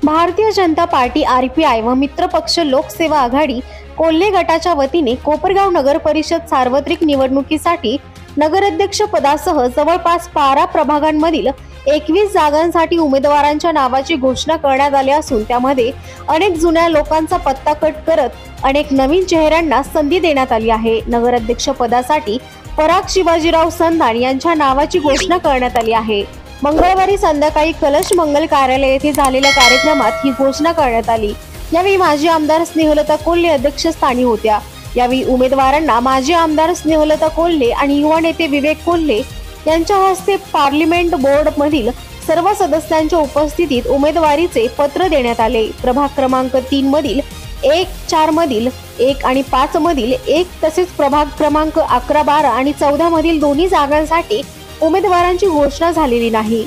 Bharatiya Janata party RPI व मित्रपक्ष लोकसेवा आघाडी कोल्हे गटाच्या वतीने कोपरगाव नगर परिषद सार्वत्रिक निवडणुकीसाठी नगराध्यक्ष पदासह जवळपास 12 प्रभागांमधील 21 जागांसाठी उमेदवारांच्या नावाची घोषणा करण्यात आली असून त्यामध्ये अनेक जुन्या लोकांचा पत्ता कट करत अनेक नवीन चेहऱ्यांना संधी देण्यात आली आहे। नगराध्यक्ष पदासाठी पराग शिवाजीराव संधान यांच्या नावाची घोषणा करण्यात आली आहे। मंगळवारी संध्याकाळी कलश मंगल कार्यालय येथे झालेल्या कार्यक्रमात ही घोषणा करण्यात आली। यावेळी माजी आमदार स्नेहलता कोल्हे अध्यक्षस्थानी होत्या। यावेळी उमेदवारांना माजी आमदार स्नेहलता कोल्हे आणि युवा नेते विवेक कोल्हे यांच्या हस्ते पार्लिमेंट बोर्ड मधील सर्व सदस्यांच्या उपस्थितीत उमेदवारीचे पत्र देण्यात आले। प्रभाग क्रमांक 3 मधील 1, 4 मधील 1 आणि 5 मधील 1 तसेच प्रभाग क्रमांक 11, 12 आणि 14 मधील दोन्ही जागांसाठी उमेदवारांची घोषणा झालेली नाही।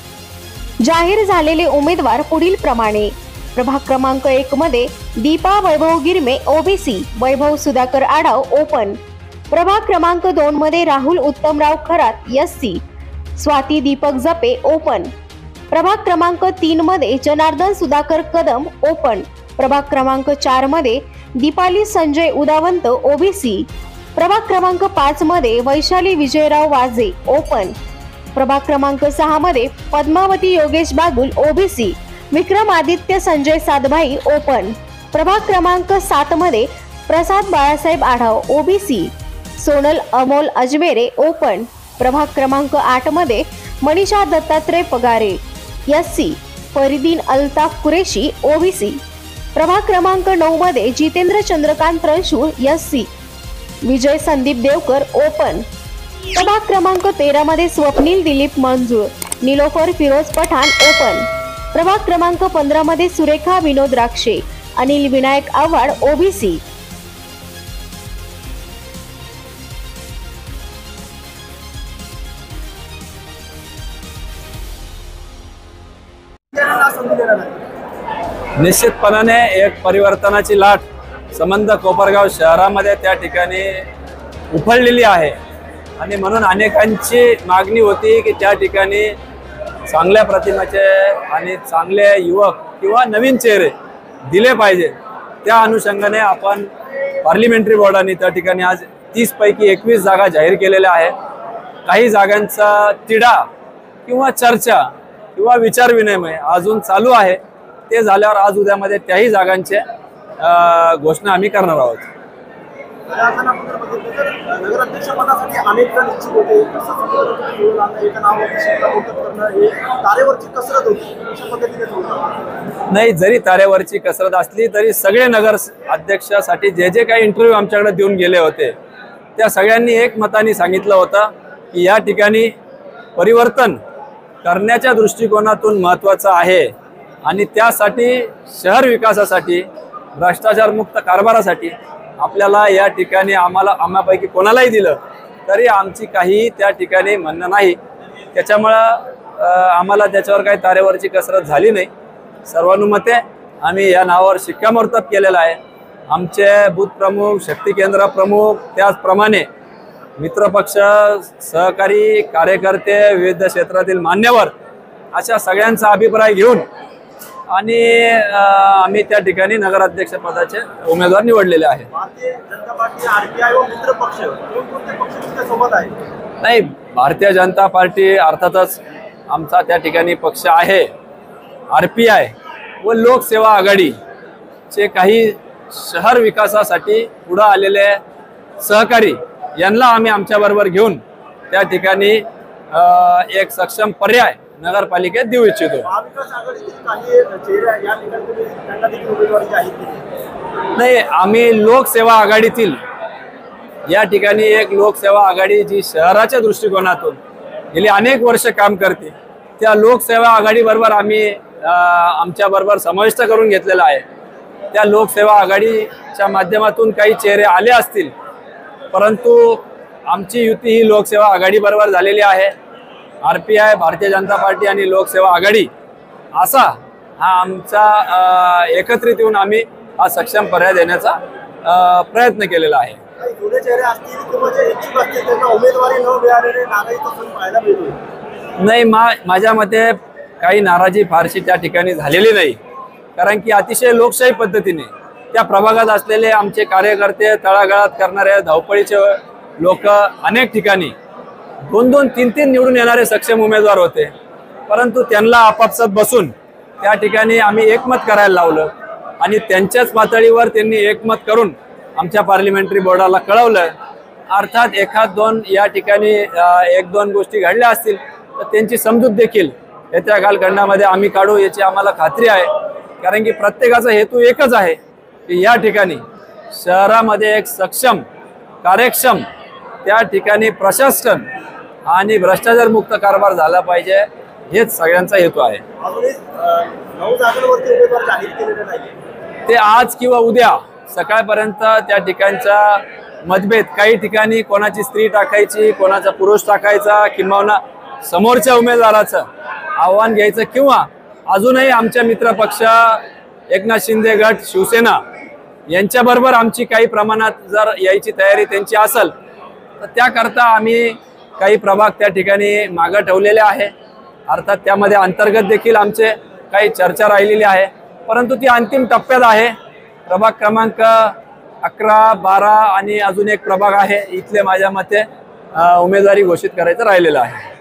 जाहीर झालेले उमेदवार पुढील प्रमाणे: प्रभाग क्रमांक 1 मध्ये दीपा वैभव गिरमे ओबीसी, वैभव सुधाकर आढाव ओपन। प्रभाग क्रमांक 2 मध्ये राहुल उत्तमराव खरात एससी, स्वाती दीपक जपे ओपन। प्रभाग क्रमांक 3 मध्ये जनार्दन सुधाकर कदम ओपन। प्रभाग क्रमांक 4 मध्ये दीपाली संजय उदावंत ओबीसी। प्रभाग क्रमांक 5 मध्ये वैशाली विजयराव वाजे ओपन। प्रभाग क्रमांक 6 मध्ये पद्मावती योगेश बागुल ओबीसी, विक्रमादित्य संजय सातभाई ओपन। प्रभाग क्रमांक 7 मध्ये प्रसाद बाळासाहेब आढाव ओबीसी, सोनल अमोल अजमेरे ओपन। प्रभाग क्रमांक 8 मध्ये मनीषा दत्तात्रय पगारे एससी, फरीदीन अल्ताफ कुरेशी ओबीसी। प्रभाग क्रमांक 9 मध्ये जितेंद्र चंद्रकांत रणशूर एससी, विजय संदीप देवकर ओपन। प्रभाग क्रमांक 13 मध्ये स्वप्नील दिलीप मंजूर, निलोफर फिरोज पठाण ओपन। प्रभाग क्रमांक 15 मध्ये सुरेखा विनोद राक्षे, अनिल विनायक आव्हाड ओबीसी। निश्चितपणाने एक परिवर्तनाची लाट संबंध कोपरगाव शहरामध्ये त्या ठिकाणी उफळलेली आहे आणि म्हणून अनेकांची मागणी होती की त्या ठिकाणी चांगल्या प्रतिमाचे आणि चांगले युवक किंवा नवीन चेहरे दिले पाहिजे। त्या अनुषंगाने आपण पार्लिमेंटरी बोर्डाने त्या ठिकाणी आज 30 पैकी 21 जागा जाहीर केलेल्या आहेत। काही जागांचा तिढा किंवा चर्चा किंवा विचार विनिमय अजून चालू आहे। ते झाल्यावर आज उद्यामध्ये त्याही जागांचे घोषणा आम्ही करणार आहोत। नाही, जरी तारेवरची कसरत असली तरी सगळे नगर अध्यक्षासाठी जे जे काही इंटरव्ह्यू आमच्याकडे देऊन गेले होते त्या सगळ्यांनी एकमताने सांगितलं होतं की या ठिकाणी परिवर्तन करण्याच्या दृष्टिकोनातून महत्त्वाचं आहे आणि त्यासाठी शहर विकासासाठी भ्रष्टाचार मुक्त कारभारासाठी आपल्याला या ठिकाणी आम्हापैकी कोणालाही दिलं तरी आमची काही त्या ठिकाणी म्हणणं नाही। त्याच्यामुळं आम्हाला त्याच्यावर काही तारेवरची कसरत झाली नाही। सर्वानुमते आम्ही या नावावर शिक्कामोर्तब केलेला आहे। आमचे बूथ प्रमुख, शक्ती केंद्र प्रमुख, त्याचप्रमाणे मित्रपक्ष, सहकारी, कार्यकर्ते, विविध क्षेत्रातील मान्यवर अशा सगळ्यांचा अभिप्राय घेऊन आणि आम्ही त्या ठिकाणी नगराध्यक्ष पदाचे उमेदवार निवडलेले आहेत। भारतीय जनता पार्टी, आरपीआय व मित्रपक्ष कोणकोणते पक्ष तुमच्या सोबत आहे? नाही, भारतीय जनता पार्टी अर्थातच आमचा त्या ठिकाणी पक्ष आहे। आरपीआय व लोकसेवा आघाडीचे काही शहर विकासासाठी पुढे आलेले सहकारी यांना आम्ही आमच्याबरोबर घेऊन त्या ठिकाणी एक सक्षम पर्याय नगरपालिकेत देऊ इच्छितो। नाही, आम्ही लोकसेवा आघाडीतील या ठिकाणी एक लोकसेवा आघाडी जी शहराच्या दृष्टिकोनातून गेली अनेक वर्ष काम करते त्या लोकसेवा आघाडी बरोबर आम्ही आमच्याबरोबर समाविष्ट करून घेतलेला आहे। त्या लोकसेवा आघाडीच्या माध्यमातून काही चेहरे आले असतील परंतु आमची युती ही लोकसेवा आघाडी बरोबर झालेली आहे। आरपीआय, भारतीय जनता पार्टी आणि लोकसेवा आघाडी असा हा आमचा एकत्रित येऊन आम्ही हा सक्षम पर्याय देण्याचा प्रयत्न केलेला आहे। नाही, माझ्या मते काही नाराजी फारशी त्या ठिकाणी झालेली नाही। कारण की अतिशय लोकशाही पद्धतीने त्या प्रभागात असलेले आमचे कार्यकर्ते, तळागाळात करणारे धावपळीचे लोक अनेक ठिकाणी 2-2, 3-3 निवडून येणारे सक्षम उमेदवार होते, परंतु त्यांना आपापसात बसून त्या ठिकाणी आम्ही एकमत करायला लावलं आणि त्यांच्याच पातळीवर त्यांनी एकमत करून आमच्या पार्लिमेंटरी बोर्डाला कळवलं। अर्थात एखाद दोन या ठिकाणी 1-2 गोष्टी घडल्या असतील तर त्यांची समजूत देखील येत्या कालखंडामध्ये आम्ही काढू याची आम्हाला खात्री आहे, कारण की प्रत्येकाचा हेतू एकच आहे की या ठिकाणी शहरामध्ये एक सक्षम, कार्यक्षम त्या ठिकाणी प्रशासन आणि भ्रष्टाचार मुक्त कारभार झाला पाहिजे, हेच सगळ्यांचा हेतू आहे। अजूनही 9 जागांवरती उमेदवार जाहीर केलेले नाही। ते आज किंवा उद्या सकाळपर्यंत त्या ठिकाणचा मतभेद, काही ठिकाणी कोणाची स्त्री टाकायची, कोणाचा पुरुष टाकायचा, किंवा समोरच्या उमेदवाराचं आव्हान घ्यायचं, किंवा अजूनही आमच्या मित्र पक्ष एकनाथ शिंदे गट, शिवसेना यांच्याबरोबर आमची काही प्रमाणात जर यायची तयारी त्यांची असेल तर त्याकरता आम्ही काही प्रभाग त्या ठिकाणी मागं ठेवलेले आहे। अर्थात त्यामध्ये अंतर्गत देखील आमचे काही चर्चा राहिलेली आहे, परंतु ती अंतिम टप्प्यात आहे। प्रभाग क्रमांक 11, 12 आणि अजून एक प्रभाग आहे, इथले माझ्या मते उमेदवारी घोषित करायचं राहिलेलं आहे।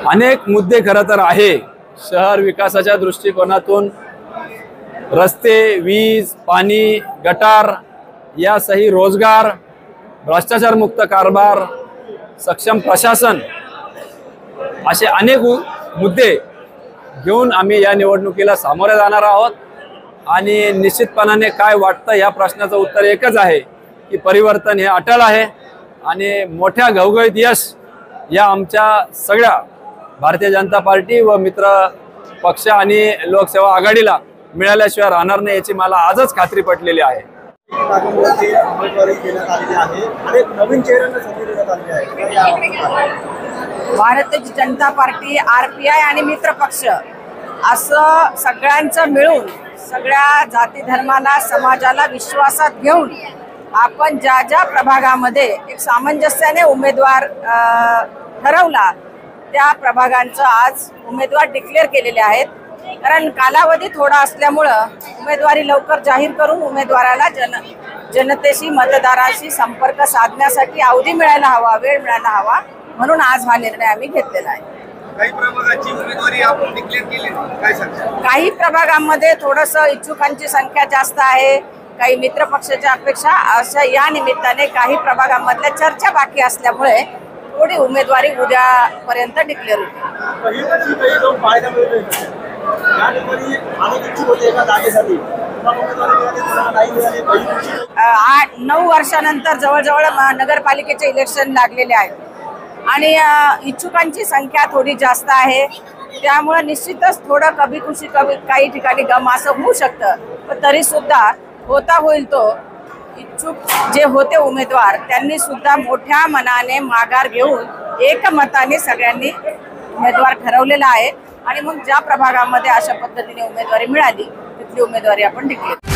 अनेक मुद्दे खरं तर आहे। शहर विकासाच्या दृष्टिकोनातून रस्ते, वीज, पाणी, गटार यासही रोजगार, भ्रष्टाचार मुक्त कारभार, सक्षम प्रशासन असे अनेक मुद्दे घेऊन आम्ही या निवडणुकीला सामोरे जाणार आहोत। आणि निश्चितपणाने काय वाटतं या प्रश्नाचं उत्तर एकच आहे की परिवर्तन हे अटळ आहे आणि मोठ्या घवघवीत यश या आमच्या सगळ्या भारतीय जनता पार्टी व मित्र पक्ष आणि लोकसेवा आघाडीला मिळाल्याशिवाय राहणार नाही याची मला आजच खात्री पटलेली आहे। भारतीय जनता पार्टी, RPI आणि मित्र पक्ष असं सगळ्यांचं मिळून सगळ्या जाती धर्माला, समाजाला विश्वासात घेऊन आपण ज्या ज्या प्रभागामध्ये एक सामंजस्याने उमेदवार ठरवला त्या प्रभागांचं आज उमेदवार डिक्लेअर केलेले आहेत। कारण कालावधी थोडा असल्यामुळं उमेदवारी लवकर जाहीर करून उमेदवाराला जनतेशी, मतदाराशी संपर्क साधण्यासाठी अवधी मिळायला हवा, वेळ मिळायला हवा, म्हणून आज हा निर्णय आम्ही घेतलेला आहे। काही प्रभागाची उमेदवारी आपण डिक्लेअर केली, काय सांगता? काही प्रभागांमध्ये थोडंसं इच्छुकांची संख्या जास्त आहे, काही मित्र पक्षाच्या अपेक्षा अशा या निमित्ताने काही प्रभागांमधल्या चर्चा बाकी असल्यामुळे थोडी उमेदवारी उद्यापर्यंत डिक्लेअर होईल। 8-9 वर्षानंतर जवळजवळ नगरपालिकेचे इलेक्शन लागलेले आहेत आणि इच्छुकांची संख्या थोडी जास्त आहे, त्यामुळे निश्चितच थोडं कभी खुशी कभी काही ठिकाणी गम असं होऊ शकतं, पण तरी सुद्धा होता होईल तो इच्छुक जे होते उमेदवार त्यांनी सुद्धा मोठ्या मनाने माघार घेऊन एकमताने सगळ्यांनी उमेदवार ठरवलेला आहे आणि मग ज्या प्रभागामध्ये अशा पद्धतीने उमेदवारी मिळाली तिथली उमेदवारी आपण डिक्लेअर